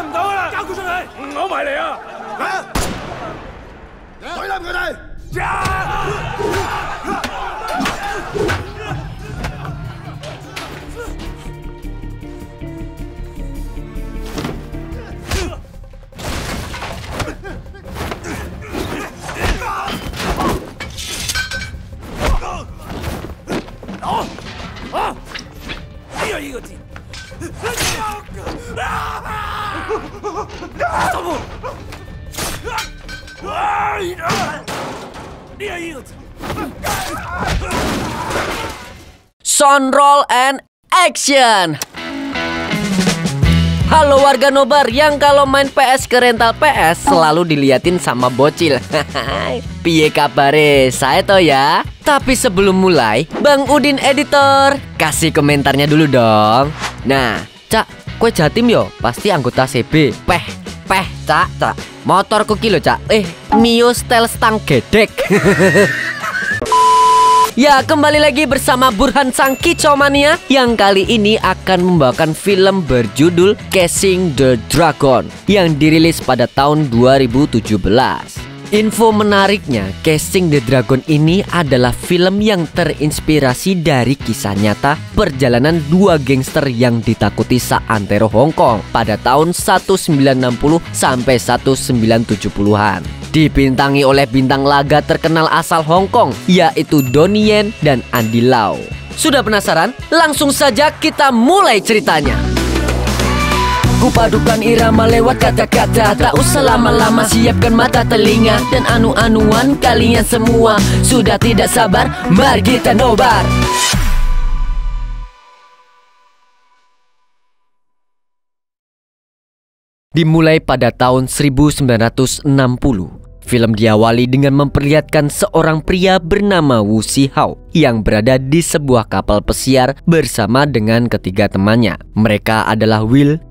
唔到啦，交佢出嚟，攞埋嚟啊！懟冧佢哋！哎呀，一个劲！Sound roll and action. Halo warga nobar yang kalau main PS ke rental PS selalu diliatin sama bocil. Piye kabare? Saya toh ya. Tapi sebelum mulai, Bang Udin editor, kasih komentarnya dulu dong. Nah, Cak, kue Jatim yo, pasti anggota CB. Cak. Motorku kilo, Cak. Mio style stang gedek. Ya, kembali lagi bersama Burhan Sang Kicomania yang kali ini akan membawakan film berjudul Casing the Dragon yang dirilis pada tahun 2017. Info menariknya, Casing the Dragon ini adalah film yang terinspirasi dari kisah nyata perjalanan dua gangster yang ditakuti seantero Hong Kong pada tahun 1960 sampai 1970-an. Dibintangi oleh bintang laga terkenal asal Hong Kong, yaitu Donnie Yen dan Andy Lau. Sudah penasaran? Langsung saja kita mulai ceritanya. Kupadukan irama lewat kata-kata, tak usah lama-lama, siapkan mata telinga dan anu-anuan kalian semua. Sudah tidak sabar, mari kita nobar. Dimulai pada tahun 1960, film diawali dengan memperlihatkan seorang pria bernama Wu Zihao yang berada di sebuah kapal pesiar bersama dengan ketiga temannya. Mereka adalah Will,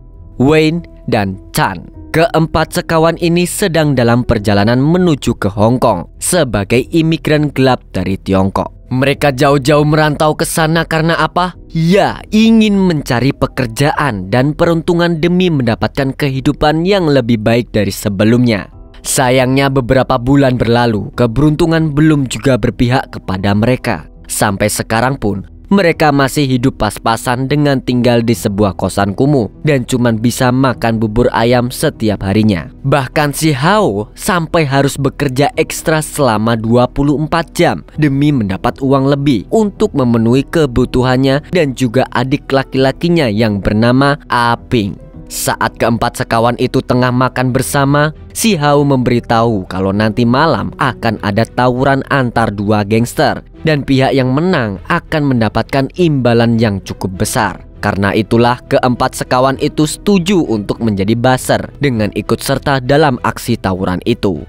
Wayne, dan Chan. Keempat sekawan ini sedang dalam perjalanan menuju ke Hong Kong sebagai imigran gelap dari Tiongkok. Mereka jauh-jauh merantau ke sana karena apa? Ya, ingin mencari pekerjaan dan peruntungan demi mendapatkan kehidupan yang lebih baik dari sebelumnya. Sayangnya beberapa bulan berlalu, keberuntungan belum juga berpihak kepada mereka. Sampai sekarang pun, mereka masih hidup pas-pasan dengan tinggal di sebuah kosan kumuh dan cuman bisa makan bubur ayam setiap harinya. Bahkan si Hao sampai harus bekerja ekstra selama 24 jam demi mendapat uang lebih untuk memenuhi kebutuhannya dan juga adik laki-lakinya yang bernama Aping. Saat keempat sekawan itu tengah makan bersama, si Hao memberitahu kalau nanti malam akan ada tawuran antar dua gangster dan pihak yang menang akan mendapatkan imbalan yang cukup besar. Karena itulah keempat sekawan itu setuju untuk menjadi buzzer dengan ikut serta dalam aksi tawuran itu.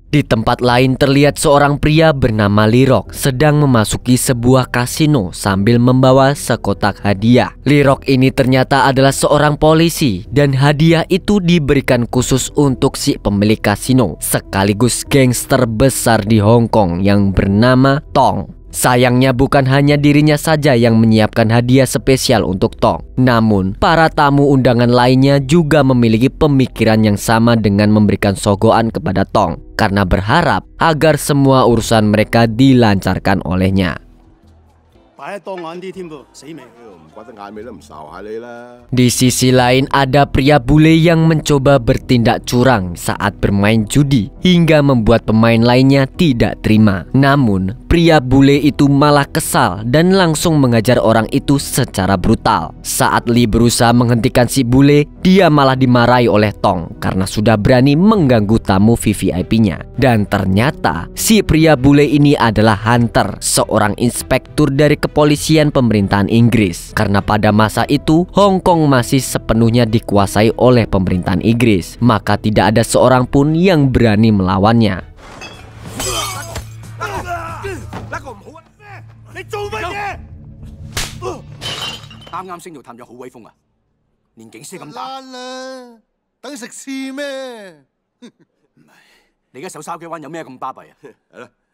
Di tempat lain terlihat seorang pria bernama Lirok sedang memasuki sebuah kasino sambil membawa sekotak hadiah. Lirok ini ternyata adalah seorang polisi dan hadiah itu diberikan khusus untuk si pemilik kasino sekaligus gangster besar di Hong Kong yang bernama Tong. Sayangnya bukan hanya dirinya saja yang menyiapkan hadiah spesial untuk Tong. Namun, para tamu undangan lainnya juga memiliki pemikiran yang sama dengan memberikan sogokan kepada Tong karena berharap agar semua urusan mereka dilancarkan olehnya. Di sisi lain ada pria bule yang mencoba bertindak curang saat bermain judi hingga membuat pemain lainnya tidak terima. Namun pria bule itu malah kesal dan langsung mengajar orang itu secara brutal. Saat Lee berusaha menghentikan si bule, dia malah dimarahi oleh Tong karena sudah berani mengganggu tamu VVIP-nya. Dan ternyata si pria bule ini adalah Hunter, seorang inspektur dari kepolisian pemerintahan Inggris. Karena pada masa itu Hong Kong masih sepenuhnya dikuasai oleh pemerintahan Inggris, maka tidak ada seorang pun yang berani melawannya.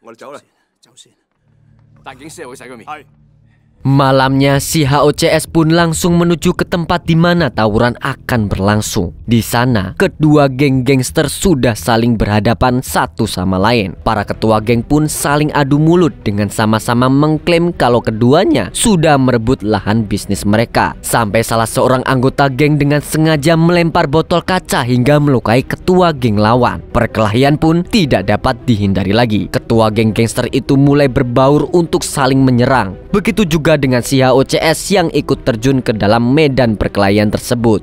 我哋走啦，走先。大警司會洗個面。係。 Malamnya si HOCS pun langsung menuju ke tempat di mana tawuran akan berlangsung. Di sana, kedua geng gangster sudah saling berhadapan satu sama lain. Para ketua geng pun saling adu mulut dengan sama-sama mengklaim kalau keduanya sudah merebut lahan bisnis mereka. Sampai salah seorang anggota geng dengan sengaja melempar botol kaca hingga melukai ketua geng lawan. Perkelahian pun tidak dapat dihindari lagi. Ketua geng gangster itu mulai berbaur untuk saling menyerang. Begitu juga dengan si HOCS yang ikut terjun ke dalam medan perkelahian tersebut.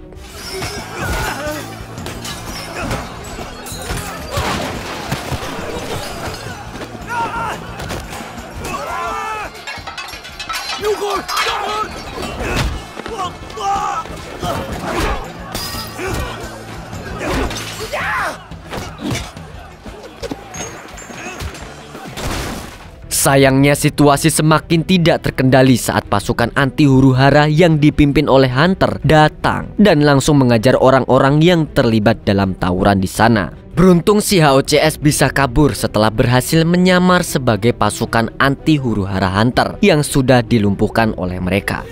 Sayangnya situasi semakin tidak terkendali saat pasukan anti huru-hara yang dipimpin oleh Hunter datang dan langsung mengajar orang-orang yang terlibat dalam tawuran di sana. Beruntung si HOCS bisa kabur setelah berhasil menyamar sebagai pasukan anti huru-hara Hunter yang sudah dilumpuhkan oleh mereka.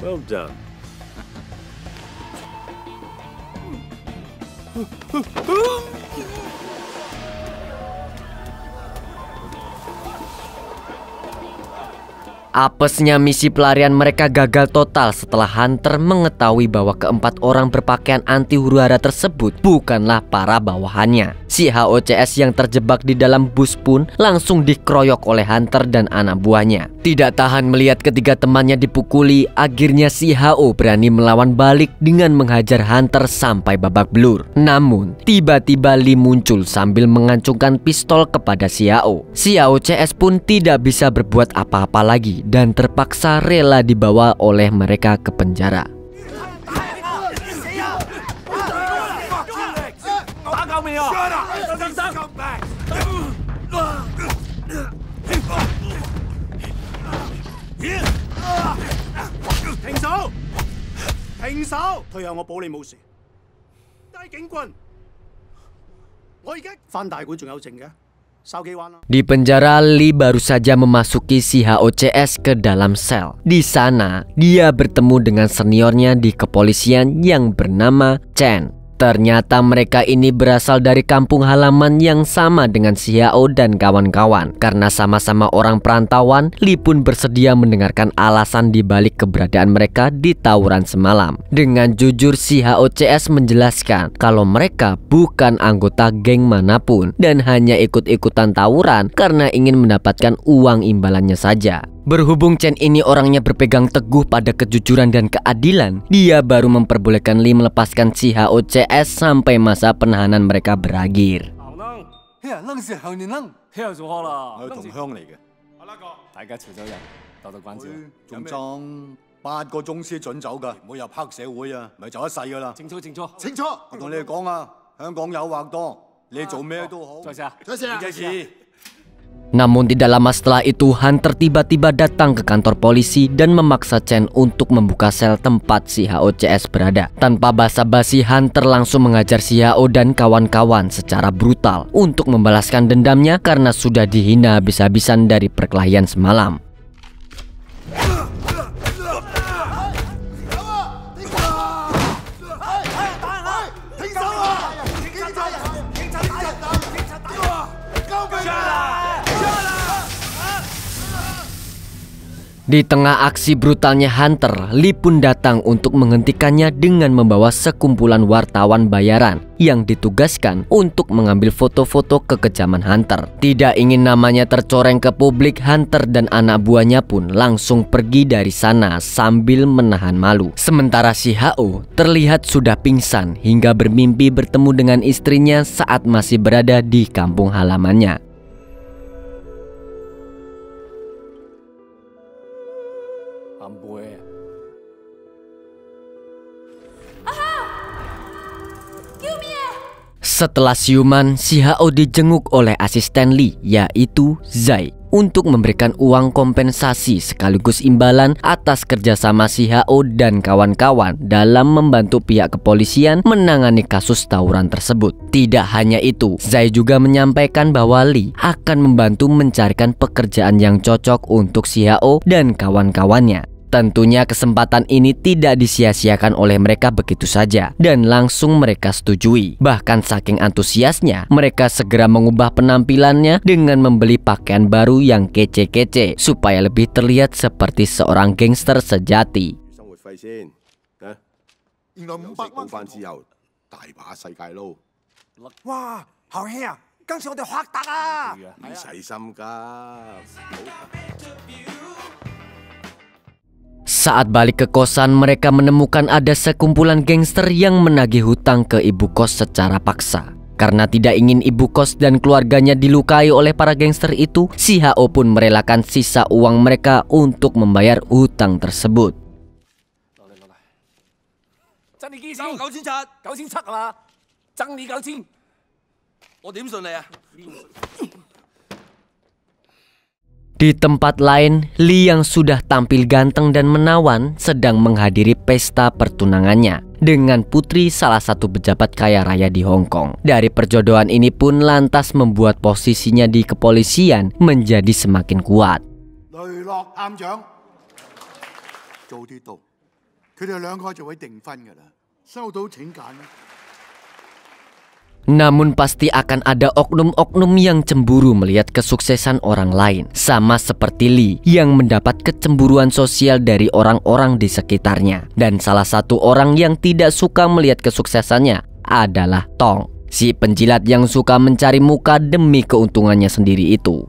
Well done. Apesnya misi pelarian mereka gagal total setelah Hunter mengetahui bahwa keempat orang berpakaian anti huru-hara tersebut bukanlah para bawahannya. Si HOCS yang terjebak di dalam bus pun langsung dikeroyok oleh Hunter dan anak buahnya. Tidak tahan melihat ketiga temannya dipukuli, akhirnya si HO berani melawan balik dengan menghajar Hunter sampai babak belur. Namun, tiba-tiba Lee muncul sambil mengancungkan pistol kepada si HO. Si HOCS pun tidak bisa berbuat apa-apa lagi dan terpaksa rela dibawa oleh mereka ke penjara. Di penjara, Lee baru saja memasuki si HOCS ke dalam sel. Di sana, dia bertemu dengan seniornya di kepolisian yang bernama Chen. Ternyata mereka ini berasal dari kampung halaman yang sama dengan si HO dan kawan-kawan. Karena sama-sama orang perantauan, Lee pun bersedia mendengarkan alasan dibalik keberadaan mereka di tawuran semalam. Dengan jujur si HOCS menjelaskan kalau mereka bukan anggota geng manapun dan hanya ikut-ikutan tawuran karena ingin mendapatkan uang imbalannya saja. Berhubung Chen ini orangnya berpegang teguh pada kejujuran dan keadilan, dia baru memperbolehkan Lee melepaskan si HOCS sampai masa penahanan mereka berakhir. Namun tidak lama setelah itu, Hunter tiba-tiba datang ke kantor polisi dan memaksa Chen untuk membuka sel tempat si HOCS berada. Tanpa basa-basi, Hunter langsung mengajar si HO dan kawan-kawan secara brutal untuk membalaskan dendamnya karena sudah dihina habis-habisan dari perkelahian semalam. Di tengah aksi brutalnya Hunter, Lee pun datang untuk menghentikannya dengan membawa sekumpulan wartawan bayaran yang ditugaskan untuk mengambil foto-foto kekejaman Hunter. Tidak ingin namanya tercoreng ke publik, Hunter dan anak buahnya pun langsung pergi dari sana sambil menahan malu. Sementara si HO terlihat sudah pingsan hingga bermimpi bertemu dengan istrinya saat masih berada di kampung halamannya. Setelah siuman, si HO dijenguk oleh asisten Lee, yaitu Zai. untuk memberikan uang kompensasi sekaligus imbalan atas kerjasama si HO dan kawan-kawan dalam membantu pihak kepolisian menangani kasus tawuran tersebut. Tidak hanya itu, Zai juga menyampaikan bahwa Lee akan membantu mencarikan pekerjaan yang cocok untuk si HO dan kawan-kawannya. Tentunya kesempatan ini tidak disia-siakan oleh mereka begitu saja dan langsung mereka setujui. Bahkan saking antusiasnya, mereka segera mengubah penampilannya dengan membeli pakaian baru yang kece-kece supaya lebih terlihat seperti seorang gangster sejati. Saat balik ke kosan, mereka menemukan ada sekumpulan gangster yang menagih hutang ke ibu kos secara paksa. Karena tidak ingin ibu kos dan keluarganya dilukai oleh para gangster itu, si HO pun merelakan sisa uang mereka untuk membayar hutang tersebut. Di tempat lain, Lee yang sudah tampil ganteng dan menawan sedang menghadiri pesta pertunangannya dengan putri salah satu pejabat kaya raya di Hong Kong. Dari perjodohan ini pun lantas membuat posisinya di kepolisian menjadi semakin kuat. Namun pasti akan ada oknum-oknum yang cemburu melihat kesuksesan orang lain. Sama seperti Lee yang mendapat kecemburuan sosial dari orang-orang di sekitarnya. Dan salah satu orang yang tidak suka melihat kesuksesannya adalah Tong, si penjilat yang suka mencari muka demi keuntungannya sendiri itu.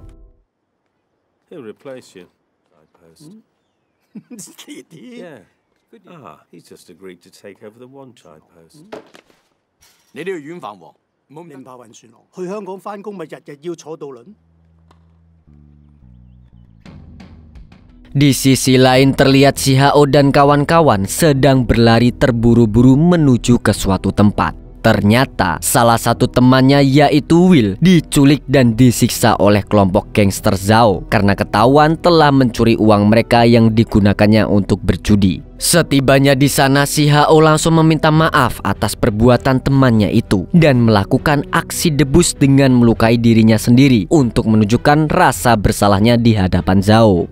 Di sisi lain terlihat si HO dan kawan-kawan sedang berlari terburu-buru menuju ke suatu tempat. Ternyata salah satu temannya yaitu Will diculik dan disiksa oleh kelompok gangster Zhao karena ketahuan telah mencuri uang mereka yang digunakannya untuk berjudi. Setibanya di sana, si HO langsung meminta maaf atas perbuatan temannya itu dan melakukan aksi debus dengan melukai dirinya sendiri untuk menunjukkan rasa bersalahnya di hadapan Zhao.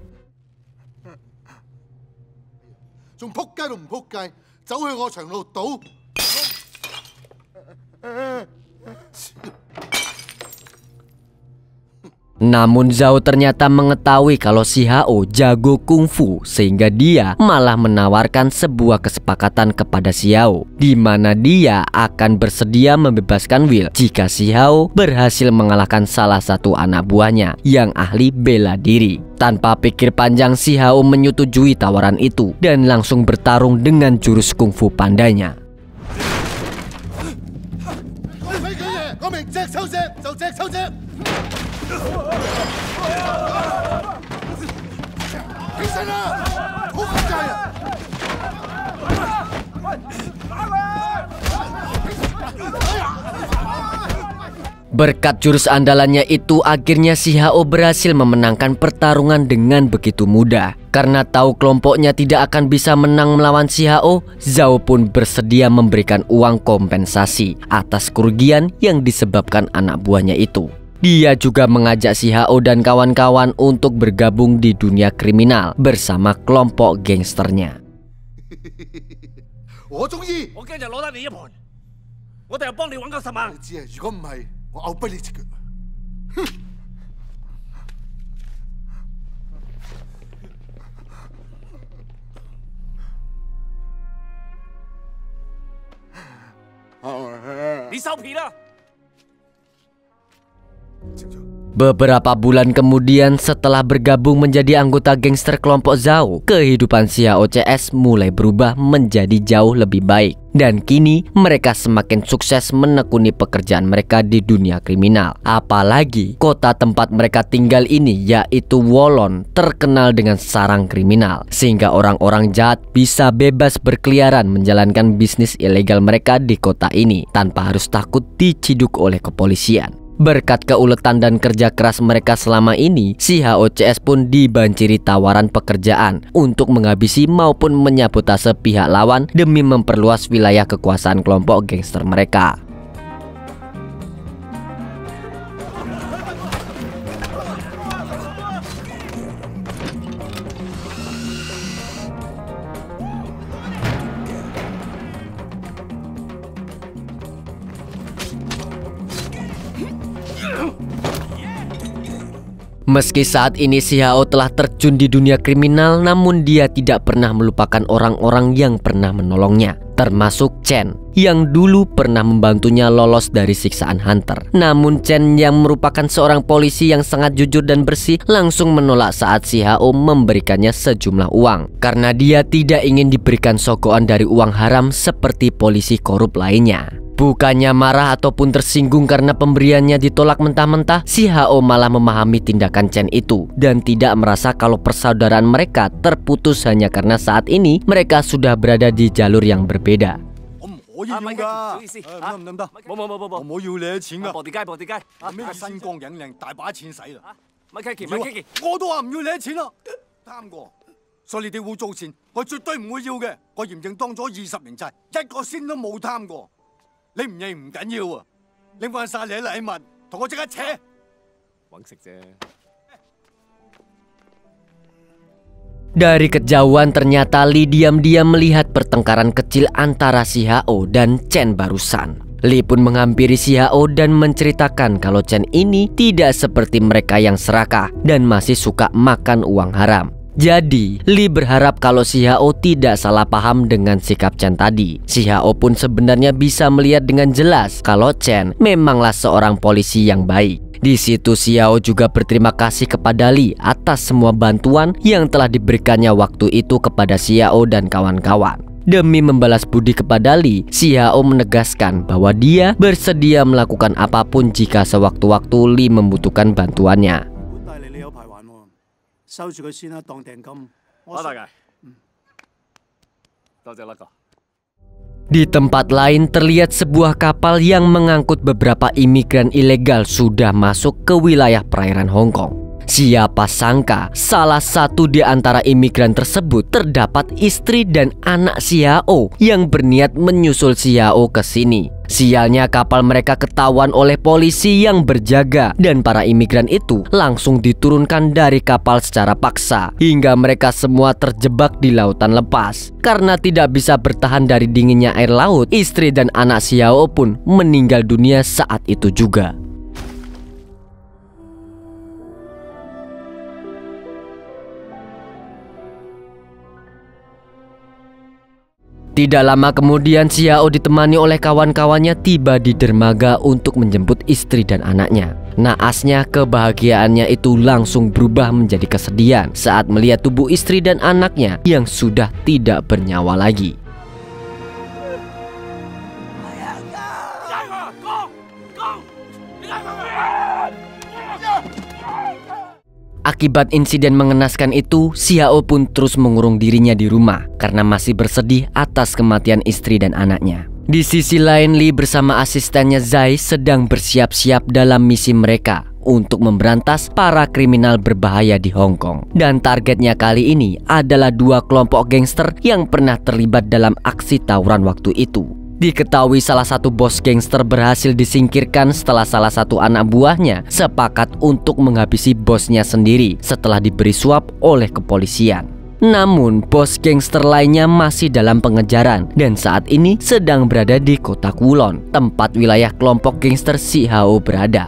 Namun Zhao ternyata mengetahui kalau si HO jago kungfu sehingga dia malah menawarkan sebuah kesepakatan kepada si HO di mana dia akan bersedia membebaskan Will jika si HO berhasil mengalahkan salah satu anak buahnya yang ahli bela diri. Tanpa pikir panjang, si HO menyetujui tawaran itu dan langsung bertarung dengan jurus kungfu pandainya. Berkat jurus andalannya itu, akhirnya si HO berhasil memenangkan pertarungan dengan begitu mudah. Karena tahu kelompoknya tidak akan bisa menang melawan si HO, Zhao pun bersedia memberikan uang kompensasi atas kerugian yang disebabkan anak buahnya itu. Dia juga mengajak si HO dan kawan-kawan untuk bergabung di dunia kriminal bersama kelompok gangsternya. Beberapa bulan kemudian, setelah bergabung menjadi anggota gangster kelompok Zhao, kehidupan si HOCS mulai berubah menjadi jauh lebih baik. Dan kini mereka semakin sukses menekuni pekerjaan mereka di dunia kriminal. Apalagi kota tempat mereka tinggal ini yaitu Wolon terkenal dengan sarang kriminal, sehingga orang-orang jahat bisa bebas berkeliaran menjalankan bisnis ilegal mereka di kota ini tanpa harus takut diciduk oleh kepolisian. Berkat keuletan dan kerja keras mereka selama ini, si HOCS pun dibanjiri tawaran pekerjaan untuk menghabisi maupun menyabotase pihak lawan demi memperluas wilayah kekuasaan kelompok gangster mereka. Meski saat ini si HO telah terjun di dunia kriminal, namun dia tidak pernah melupakan orang-orang yang pernah menolongnya, termasuk Chen yang dulu pernah membantunya lolos dari siksaan Hunter. Namun Chen yang merupakan seorang polisi yang sangat jujur dan bersih langsung menolak saat si HO memberikannya sejumlah uang, karena dia tidak ingin diberikan sogokan dari uang haram seperti polisi korup lainnya. Bukannya marah ataupun tersinggung karena pemberiannya ditolak mentah-mentah, si HO malah memahami tindakan Chen itu dan tidak merasa kalau persaudaraan mereka terputus hanya karena saat ini mereka sudah berada di jalur yang berbeda. Dari kejauhan ternyata Li diam-diam melihat pertengkaran kecil antara si HO dan Chen barusan. Li pun menghampiri si HO dan menceritakan kalau Chen ini tidak seperti mereka yang serakah dan masih suka makan uang haram. Jadi, Li berharap kalau si HO tidak salah paham dengan sikap Chen tadi. Si HO pun sebenarnya bisa melihat dengan jelas kalau Chen memanglah seorang polisi yang baik. Di situ si HO juga berterima kasih kepada Li atas semua bantuan yang telah diberikannya waktu itu kepada si HO dan kawan-kawan. Demi membalas budi kepada Li, si HO menegaskan bahwa dia bersedia melakukan apapun jika sewaktu-waktu Li membutuhkan bantuannya. Di tempat lain terlihat sebuah kapal yang mengangkut beberapa imigran ilegal sudah masuk ke wilayah perairan Hong Kong. Siapa sangka salah satu di antara imigran tersebut terdapat istri dan anak si HO yang berniat menyusul si HO ke sini. Sialnya kapal mereka ketahuan oleh polisi yang berjaga dan para imigran itu langsung diturunkan dari kapal secara paksa hingga mereka semua terjebak di lautan lepas. Karena tidak bisa bertahan dari dinginnya air laut, istri dan anak si HO pun meninggal dunia saat itu juga. Tidak lama kemudian si HO ditemani oleh kawan-kawannya tiba di dermaga untuk menjemput istri dan anaknya. Naasnya kebahagiaannya itu langsung berubah menjadi kesedihan saat melihat tubuh istri dan anaknya yang sudah tidak bernyawa lagi. Akibat insiden mengenaskan itu, si HO pun terus mengurung dirinya di rumah karena masih bersedih atas kematian istri dan anaknya. Di sisi lain, Li bersama asistennya Zai sedang bersiap-siap dalam misi mereka untuk memberantas para kriminal berbahaya di Hong Kong. Dan targetnya kali ini adalah dua kelompok gangster yang pernah terlibat dalam aksi tawuran waktu itu. Diketahui salah satu bos gangster berhasil disingkirkan setelah salah satu anak buahnya sepakat untuk menghabisi bosnya sendiri setelah diberi suap oleh kepolisian. Namun bos gangster lainnya masih dalam pengejaran dan saat ini sedang berada di kota Kulon, tempat wilayah kelompok gangster si HO berada.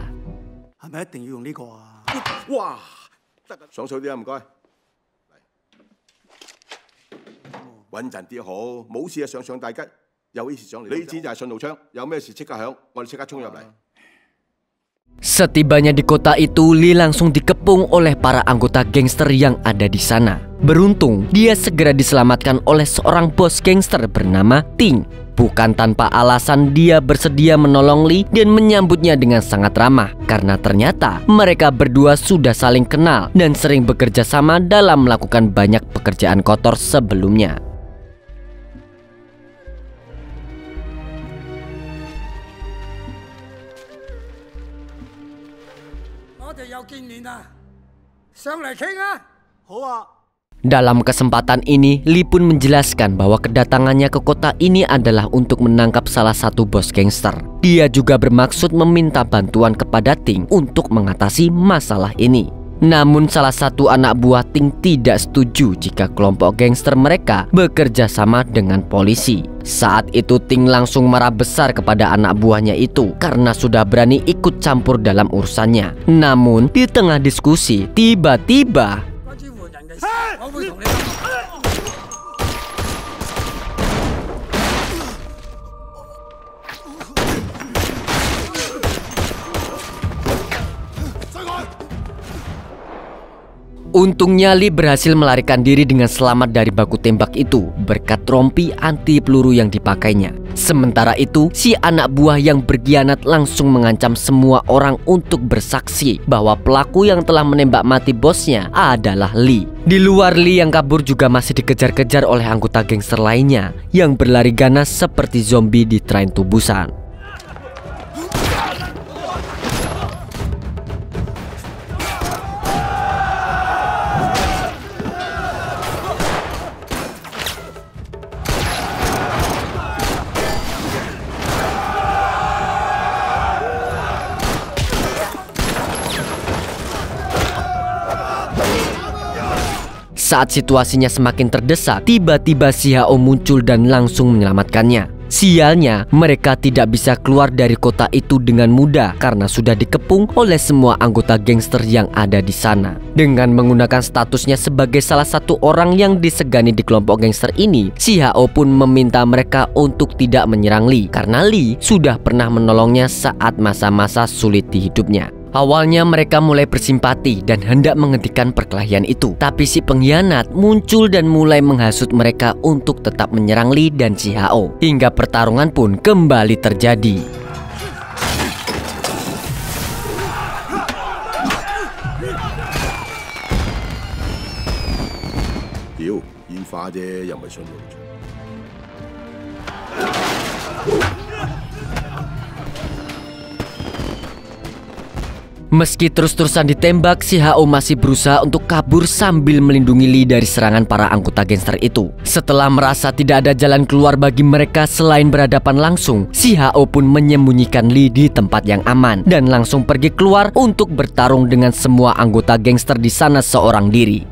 Setibanya di kota itu, Li langsung dikepung oleh para anggota gangster yang ada di sana. Beruntung, dia segera diselamatkan oleh seorang bos gangster bernama Ting. Bukan tanpa alasan dia bersedia menolong Li dan menyambutnya dengan sangat ramah karena ternyata mereka berdua sudah saling kenal dan sering bekerja sama dalam melakukan banyak pekerjaan kotor sebelumnya. Dalam kesempatan ini, Lee pun menjelaskan bahwa kedatangannya ke kota ini adalah untuk menangkap salah satu bos gangster. Dia juga bermaksud meminta bantuan kepada Ting untuk mengatasi masalah ini. Namun salah satu anak buah Ting tidak setuju jika kelompok gangster mereka bekerja sama dengan polisi. Saat itu Ting langsung marah besar kepada anak buahnya itu karena sudah berani ikut campur dalam urusannya. Namun di tengah diskusi, tiba-tiba untungnya Lee berhasil melarikan diri dengan selamat dari baku tembak itu berkat rompi anti peluru yang dipakainya. Sementara itu, si anak buah yang berkhianat langsung mengancam semua orang untuk bersaksi bahwa pelaku yang telah menembak mati bosnya adalah Lee. Di luar, Lee yang kabur juga masih dikejar-kejar oleh anggota gangster lainnya yang berlari ganas seperti zombie di Train to Busan. Saat situasinya semakin terdesak, tiba-tiba si Hao muncul dan langsung menyelamatkannya. Sialnya, mereka tidak bisa keluar dari kota itu dengan mudah karena sudah dikepung oleh semua anggota gangster yang ada di sana. Dengan menggunakan statusnya sebagai salah satu orang yang disegani di kelompok gangster ini, si Hao pun meminta mereka untuk tidak menyerang Lee karena Lee sudah pernah menolongnya saat masa-masa sulit di hidupnya. Awalnya mereka mulai bersimpati dan hendak menghentikan perkelahian itu. Tapi si pengkhianat muncul dan mulai menghasut mereka untuk tetap menyerang Lee dan si Hao. Hingga pertarungan pun kembali terjadi. Meski terus-terusan ditembak, si Hao masih berusaha untuk kabur sambil melindungi Lee dari serangan para anggota gangster itu. Setelah merasa tidak ada jalan keluar bagi mereka selain berhadapan langsung, si Hao pun menyembunyikan Lee di tempat yang aman dan langsung pergi keluar untuk bertarung dengan semua anggota gangster di sana seorang diri.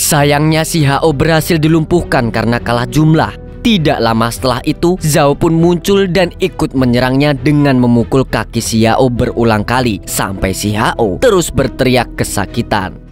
Sayangnya si Hao berhasil dilumpuhkan karena kalah jumlah. Tidak lama setelah itu, Zhao pun muncul dan ikut menyerangnya dengan memukul kaki si Hao berulang kali sampai si Hao terus berteriak kesakitan.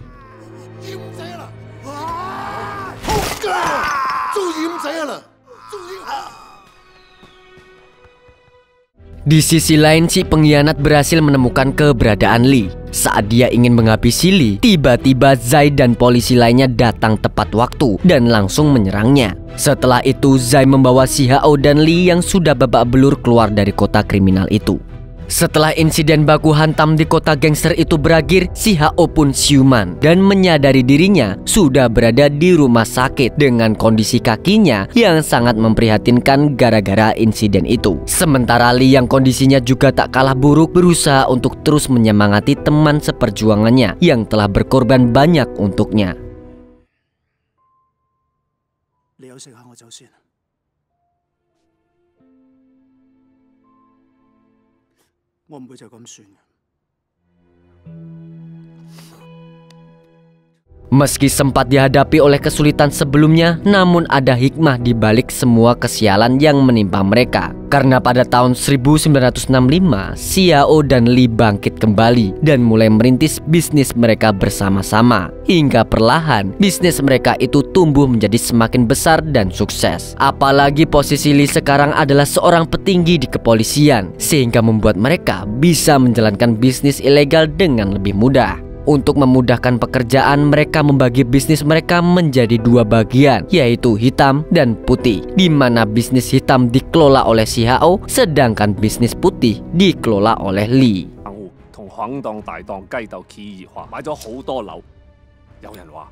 Di sisi lain, si pengkhianat berhasil menemukan keberadaan Lee. Saat dia ingin menghabisi Lee, tiba-tiba Zai dan polisi lainnya datang tepat waktu dan langsung menyerangnya. Setelah itu, Zai membawa si Hao dan Lee yang sudah babak belur keluar dari kota kriminal itu. Setelah insiden baku hantam di kota gangster itu berakhir, si Hao pun siuman dan menyadari dirinya sudah berada di rumah sakit dengan kondisi kakinya yang sangat memprihatinkan gara-gara insiden itu. Sementara Lee yang kondisinya juga tak kalah buruk berusaha untuk terus menyemangati teman seperjuangannya yang telah berkorban banyak untuknya. Meski sempat dihadapi oleh kesulitan sebelumnya, namun ada hikmah di balik semua kesialan yang menimpa mereka. Karena pada tahun 1965, si Hao dan Lee bangkit kembali dan mulai merintis bisnis mereka bersama-sama. Hingga perlahan, bisnis mereka itu tumbuh menjadi semakin besar dan sukses. Apalagi posisi Lee sekarang adalah seorang petinggi di kepolisian, sehingga membuat mereka bisa menjalankan bisnis ilegal dengan lebih mudah. Untuk memudahkan pekerjaan, mereka membagi bisnis mereka menjadi dua bagian, yaitu hitam dan putih, di mana bisnis hitam dikelola oleh si Hao, sedangkan bisnis putih dikelola oleh Lee. 響檔大檔雞竇企業化，買咗好多樓。有人話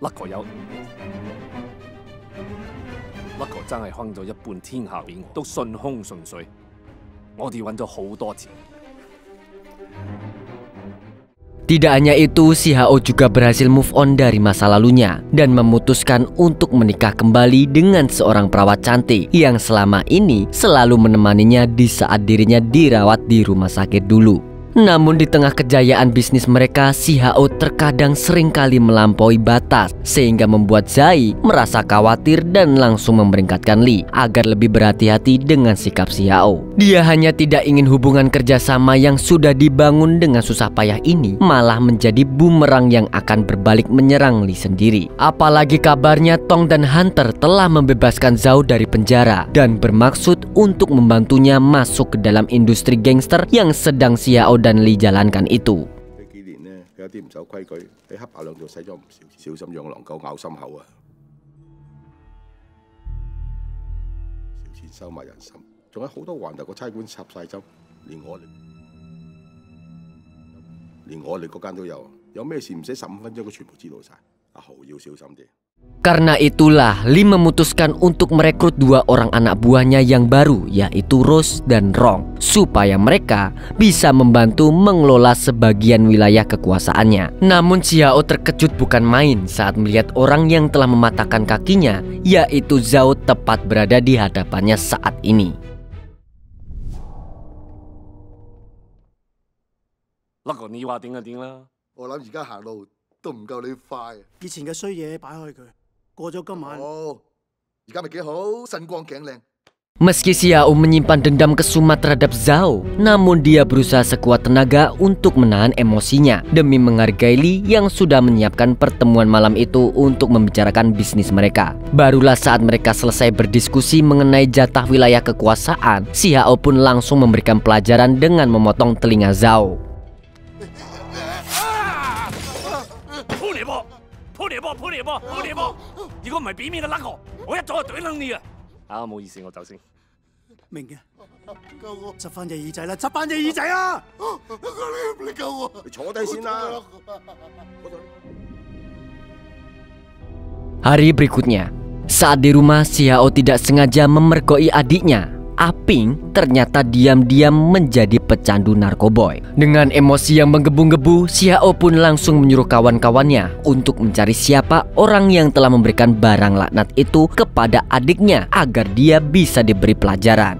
甩個友，甩個真係坑咗一半天下俾我，都順風順水。我哋揾咗好多錢。 Tidak hanya itu, si HO juga berhasil move on dari masa lalunya dan memutuskan untuk menikah kembali dengan seorang perawat cantik yang selama ini selalu menemaninya di saat dirinya dirawat di rumah sakit dulu. Namun di tengah kejayaan bisnis mereka, si HO terkadang seringkali melampaui batas sehingga membuat Zai merasa khawatir dan langsung memperingatkan Lee agar lebih berhati-hati dengan sikap si HO. Dia hanya tidak ingin hubungan kerjasama yang sudah dibangun dengan susah payah ini malah menjadi bumerang yang akan berbalik menyerang Lee sendiri. Apalagi kabarnya Tong dan Hunter telah membebaskan Zhao dari penjara dan bermaksud untuk membantunya masuk ke dalam industri gangster yang sedang si HO dan Lee jalankan itu. Karena itulah Lee memutuskan untuk merekrut 2 orang anak buahnya yang baru, yaitu Rose dan Rong, supaya mereka bisa membantu mengelola sebagian wilayah kekuasaannya. Namun si HO terkejut bukan main saat melihat orang yang telah mematahkan kakinya, yaitu Zhao, tepat berada di hadapannya saat ini. Meski si HO menyimpan dendam kesuma terhadap Zhao, namun dia berusaha sekuat tenaga untuk menahan emosinya demi menghargai Lee yang sudah menyiapkan pertemuan malam itu untuk membicarakan bisnis mereka. Barulah saat mereka selesai berdiskusi mengenai jatah wilayah kekuasaan, si HO pun langsung memberikan pelajaran dengan memotong telinga Zhao. Hari berikutnya, saat di rumah, si HO tidak sengaja memergoi adiknya. Aping ternyata diam-diam menjadi pecandu narkoboy. Dengan emosi yang menggebu-gebu, si HO pun langsung menyuruh kawan-kawannya untuk mencari siapa orang yang telah memberikan barang laknat itu kepada adiknya agar dia bisa diberi pelajaran.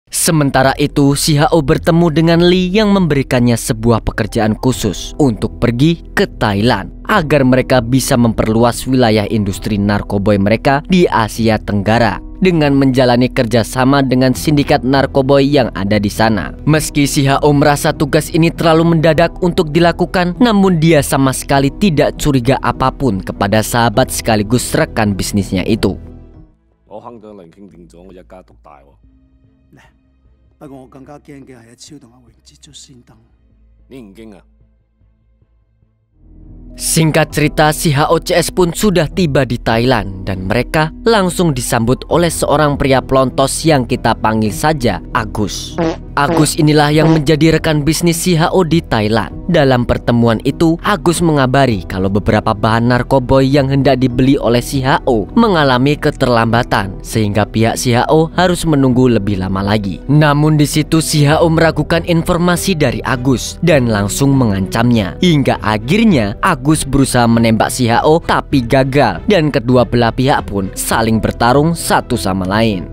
Sementara itu, si HO bertemu dengan Lee yang memberikannya sebuah pekerjaan khusus untuk pergi ke Thailand agar mereka bisa memperluas wilayah industri narkoboy mereka di Asia Tenggara dengan menjalani kerjasama dengan sindikat narkoboy yang ada di sana. Meski si HO merasa tugas ini terlalu mendadak untuk dilakukan, namun dia sama sekali tidak curiga apapun kepada sahabat sekaligus rekan bisnisnya itu. Singkat cerita, si HOCS pun sudah tiba di Thailand dan mereka langsung disambut oleh seorang pria pelontos yang kita panggil saja Agus. Agus inilah yang menjadi rekan bisnis si HO di Thailand. Dalam pertemuan itu, Agus mengabari kalau beberapa bahan narkoboy yang hendak dibeli oleh si HO mengalami keterlambatan sehingga pihak si HO harus menunggu lebih lama lagi. Namun di situ si HO meragukan informasi dari Agus dan langsung mengancamnya. Hingga akhirnya Agus berusaha menembak si HO tapi gagal dan kedua belah pihak pun saling bertarung satu sama lain.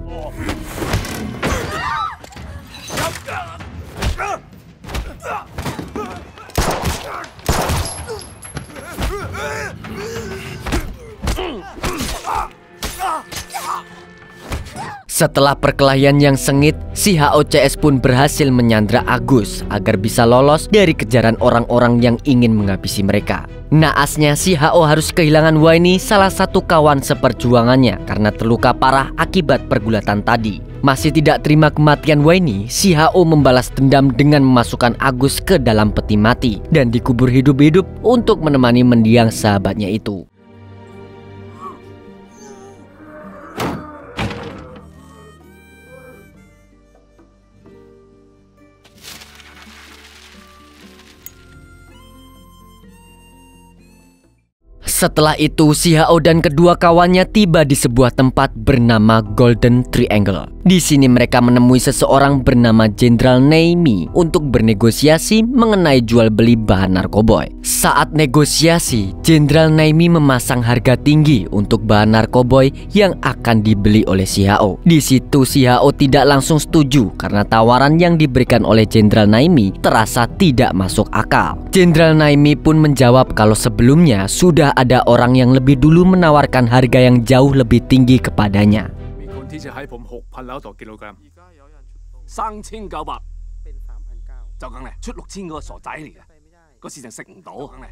Setelah perkelahian yang sengit, si HOCS pun berhasil menyandra Agus agar bisa lolos dari kejaran orang-orang yang ingin menghabisi mereka. Naasnya, si HO harus kehilangan Waini, salah satu kawan seperjuangannya, karena terluka parah akibat pergulatan tadi. Masih tidak terima kematian Weini, si Hao membalas dendam dengan memasukkan Agus ke dalam peti mati dan dikubur hidup-hidup untuk menemani mendiang sahabatnya itu. Setelah itu, si Hao dan kedua kawannya tiba di sebuah tempat bernama Golden Triangle. Di sini mereka menemui seseorang bernama Jenderal Naimi untuk bernegosiasi mengenai jual beli bahan narkoboy. Saat negosiasi, Jenderal Naimi memasang harga tinggi untuk bahan narkoboy yang akan dibeli oleh si Hao. Di situ si Hao tidak langsung setuju karena tawaran yang diberikan oleh Jenderal Naimi terasa tidak masuk akal. Jenderal Naimi pun menjawab kalau sebelumnya sudah ada orang yang lebih dulu menawarkan harga yang jauh lebih tinggi kepadanya. 3900就梗嚟出6000個傻仔嚟嘅，個市場食唔到梗嚟。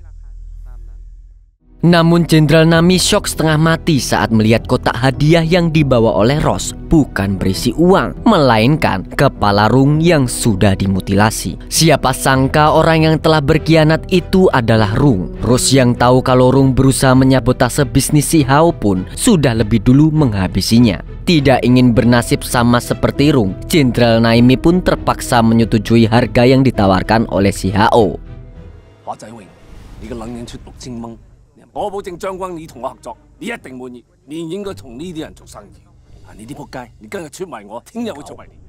Namun Jenderal Nami shock setengah mati saat melihat kotak hadiah yang dibawa oleh Ross bukan berisi uang, melainkan kepala Rung yang sudah dimutilasi. Siapa sangka orang yang telah berkhianat itu adalah Rung. Ross yang tahu kalau Rung berusaha menyabotase bisnis si Hao pun sudah lebih dulu menghabisinya. Tidak ingin bernasib sama seperti Rung, Jenderal Naimi pun terpaksa menyetujui harga yang ditawarkan oleh si Hao. 華仔榮，你個撚樣出6000蚊。 我保證將軍，你同我合作，你一定滿意。你唔應該同呢啲人做生意。啊，你啲仆街，你今日出賣我，聽日會出賣你。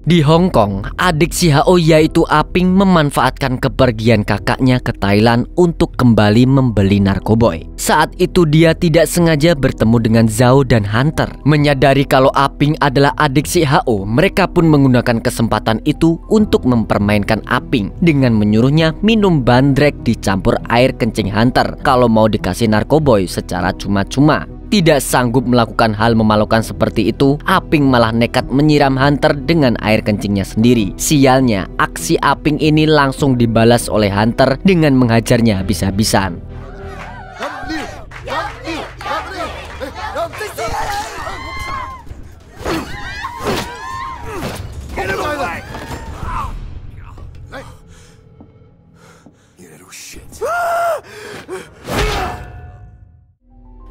Di Hong Kong, adik si Hao yaitu Aping memanfaatkan kepergian kakaknya ke Thailand untuk kembali membeli narkoboy. Saat itu dia tidak sengaja bertemu dengan Zhao dan Hunter. Menyadari kalau Aping adalah adik si Hao, mereka pun menggunakan kesempatan itu untuk mempermainkan Aping dengan menyuruhnya minum bandrek dicampur air kencing Hunter kalau mau dikasih narkoboy secara cuma-cuma. Tidak sanggup melakukan hal memalukan seperti itu, Aping malah nekat menyiram Hunter dengan air kencingnya sendiri. Sialnya, aksi Aping ini langsung dibalas oleh Hunter dengan menghajarnya habis-habisan.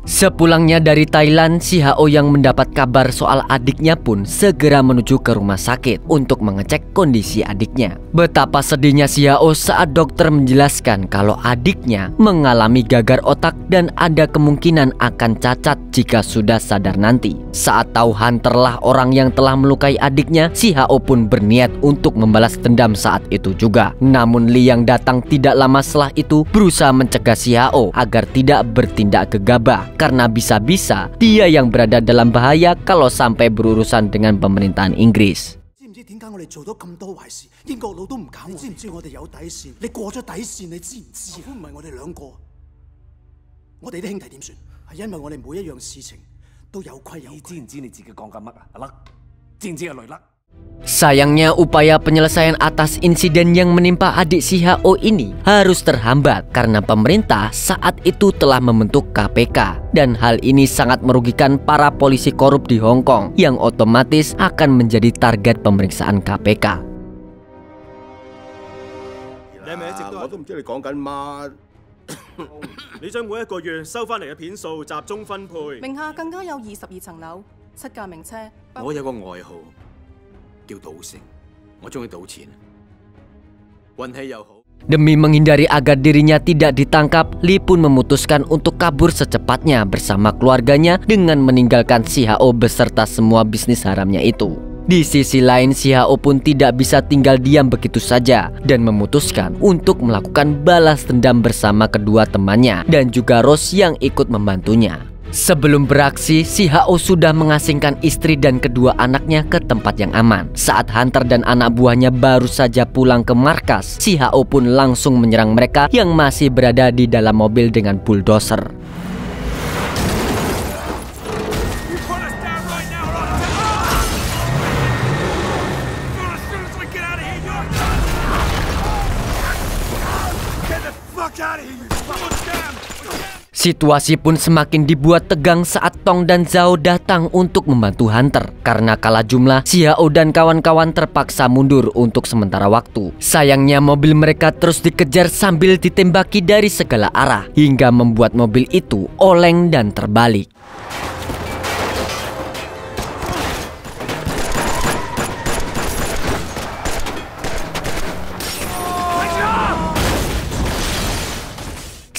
Sepulangnya dari Thailand, si Hao yang mendapat kabar soal adiknya pun segera menuju ke rumah sakit untuk mengecek kondisi adiknya. Betapa sedihnya si Hao saat dokter menjelaskan kalau adiknya mengalami gagar otak dan ada kemungkinan akan cacat jika sudah sadar nanti. Saat tahu Hunter lah orang yang telah melukai adiknya, si Hao pun berniat untuk membalas dendam saat itu juga. Namun Li yang datang tidak lama setelah itu berusaha mencegah si Hao agar tidak bertindak gegabah. Karena bisa-bisa dia yang berada dalam bahaya kalau sampai berurusan dengan pemerintahan Inggris. Sayangnya upaya penyelesaian atas insiden yang menimpa adik si Hao ini harus terhambat karena pemerintah saat itu telah membentuk KPK dan hal ini sangat merugikan para polisi korup di Hong Kong yang otomatis akan menjadi target pemeriksaan KPK. Demi menghindari agar dirinya tidak ditangkap, Li pun memutuskan untuk kabur secepatnya bersama keluarganya dengan meninggalkan si Hao beserta semua bisnis haramnya itu. Di sisi lain, si Hao pun tidak bisa tinggal diam begitu saja dan memutuskan untuk melakukan balas dendam bersama kedua temannya dan juga Ross yang ikut membantunya. Sebelum beraksi, si Hao sudah mengasingkan istri dan kedua anaknya ke tempat yang aman. Saat Hunter dan anak buahnya baru saja pulang ke markas, si Hao pun langsung menyerang mereka yang masih berada di dalam mobil dengan bulldozer. Situasi pun semakin dibuat tegang saat Tong dan Zhao datang untuk membantu Hunter. Karena kalah jumlah, Xiao dan kawan-kawan terpaksa mundur untuk sementara waktu. Sayangnya mobil mereka terus dikejar sambil ditembaki dari segala arah, hingga membuat mobil itu oleng dan terbalik.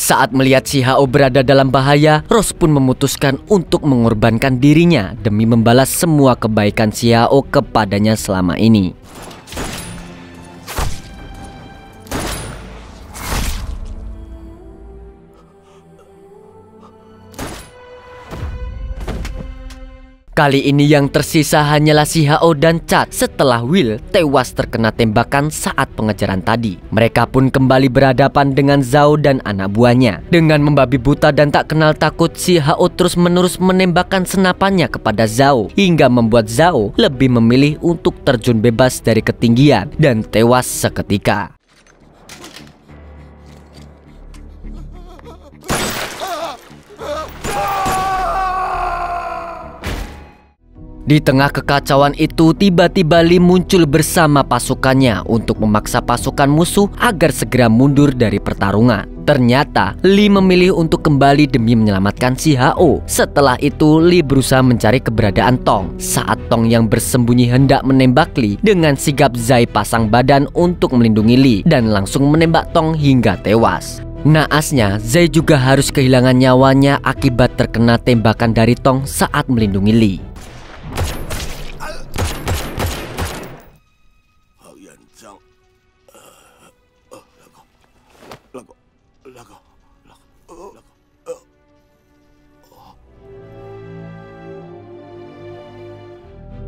Saat melihat Xiao berada dalam bahaya, Rose pun memutuskan untuk mengorbankan dirinya demi membalas semua kebaikan Xiao kepadanya selama ini. Kali ini yang tersisa hanyalah Xiao dan Chad setelah Will tewas terkena tembakan saat pengejaran tadi. Mereka pun kembali berhadapan dengan Zhao dan anak buahnya. Dengan membabi buta dan tak kenal takut, Xiao terus-menerus menembakkan senapannya kepada Zhao hingga membuat Zhao lebih memilih untuk terjun bebas dari ketinggian dan tewas seketika. Di tengah kekacauan itu, tiba-tiba Lee muncul bersama pasukannya untuk memaksa pasukan musuh agar segera mundur dari pertarungan. Ternyata Lee memilih untuk kembali demi menyelamatkan Xiao. Setelah itu Lee berusaha mencari keberadaan Tong. Saat Tong yang bersembunyi hendak menembak Lee, dengan sigap Zai pasang badan untuk melindungi Lee dan langsung menembak Tong hingga tewas. Naasnya, Zai juga harus kehilangan nyawanya akibat terkena tembakan dari Tong saat melindungi Lee.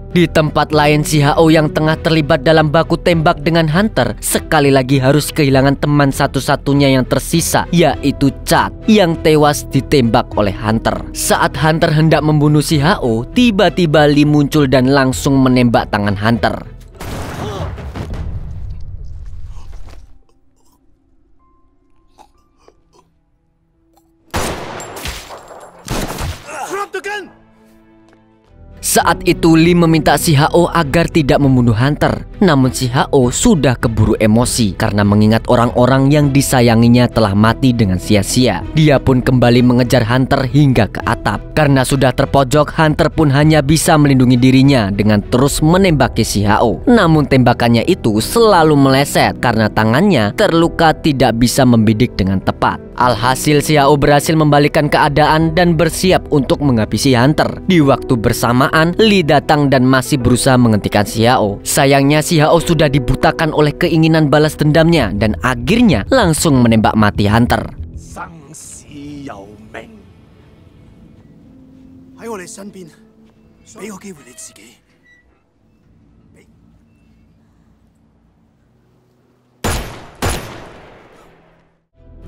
Di tempat lain, Xiao yang tengah terlibat dalam baku tembak dengan Hunter sekali lagi harus kehilangan teman satu-satunya yang tersisa, yaitu Chad yang tewas ditembak oleh Hunter. Saat Hunter hendak membunuh Xiao, tiba-tiba Lee muncul dan langsung menembak tangan Hunter. Saat itu Lee meminta Xiao agar tidak membunuh Hunter. Namun Xiao sudah keburu emosi karena mengingat orang-orang yang disayanginya telah mati dengan sia-sia. Dia pun kembali mengejar Hunter hingga ke atap. Karena sudah terpojok, Hunter pun hanya bisa melindungi dirinya dengan terus menembaki Xiao. Namun tembakannya itu selalu meleset karena tangannya terluka tidak bisa membidik dengan tepat. Alhasil Xiao berhasil membalikkan keadaan dan bersiap untuk menghabisi Hunter. Di waktu bersamaan, Lee datang dan masih berusaha menghentikan Xiao. Sayangnya Xiao sudah dibutakan oleh keinginan balas dendamnya dan akhirnya langsung menembak mati Hunter. Sang Xiao Ming.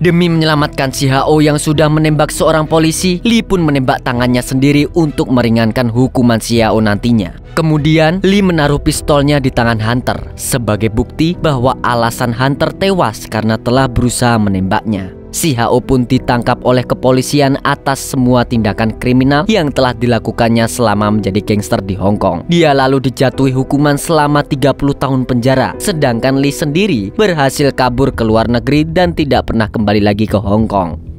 Demi menyelamatkan Xiao yang sudah menembak seorang polisi, Lee pun menembak tangannya sendiri untuk meringankan hukuman Xiao nantinya. Kemudian Lee menaruh pistolnya di tangan Hunter sebagai bukti bahwa alasan Hunter tewas karena telah berusaha menembaknya. Xiao pun ditangkap oleh kepolisian atas semua tindakan kriminal yang telah dilakukannya selama menjadi gangster di Hong Kong. Dia lalu dijatuhi hukuman selama 30 tahun penjara, sedangkan Lee sendiri berhasil kabur ke luar negeri dan tidak pernah kembali lagi ke Hong Kong.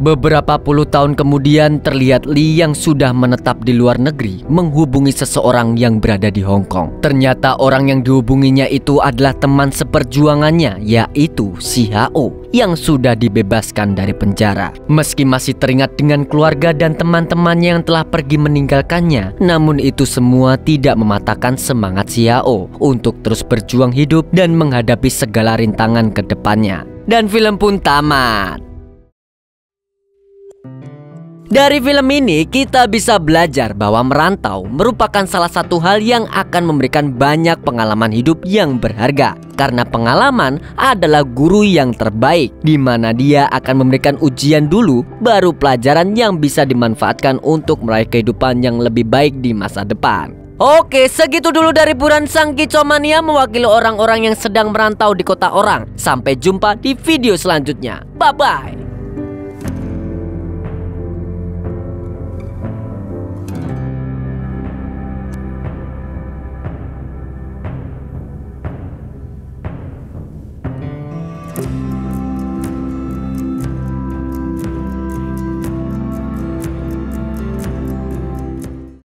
Beberapa puluh tahun kemudian terlihat Lee yang sudah menetap di luar negeri menghubungi seseorang yang berada di Hong Kong. Ternyata orang yang dihubunginya itu adalah teman seperjuangannya, yaitu Xiao yang sudah dibebaskan dari penjara. Meski masih teringat dengan keluarga dan teman-temannya yang telah pergi meninggalkannya, namun itu semua tidak mematahkan semangat Xiao untuk terus berjuang hidup dan menghadapi segala rintangan ke depannya. Dan film pun tamat. Dari film ini kita bisa belajar bahwa merantau merupakan salah satu hal yang akan memberikan banyak pengalaman hidup yang berharga. Karena pengalaman adalah guru yang terbaik, di mana dia akan memberikan ujian dulu, baru pelajaran yang bisa dimanfaatkan untuk meraih kehidupan yang lebih baik di masa depan. Oke, segitu dulu dari Buran Sang Kicomania mewakili orang-orang yang sedang merantau di kota orang. Sampai jumpa di video selanjutnya. Bye-bye.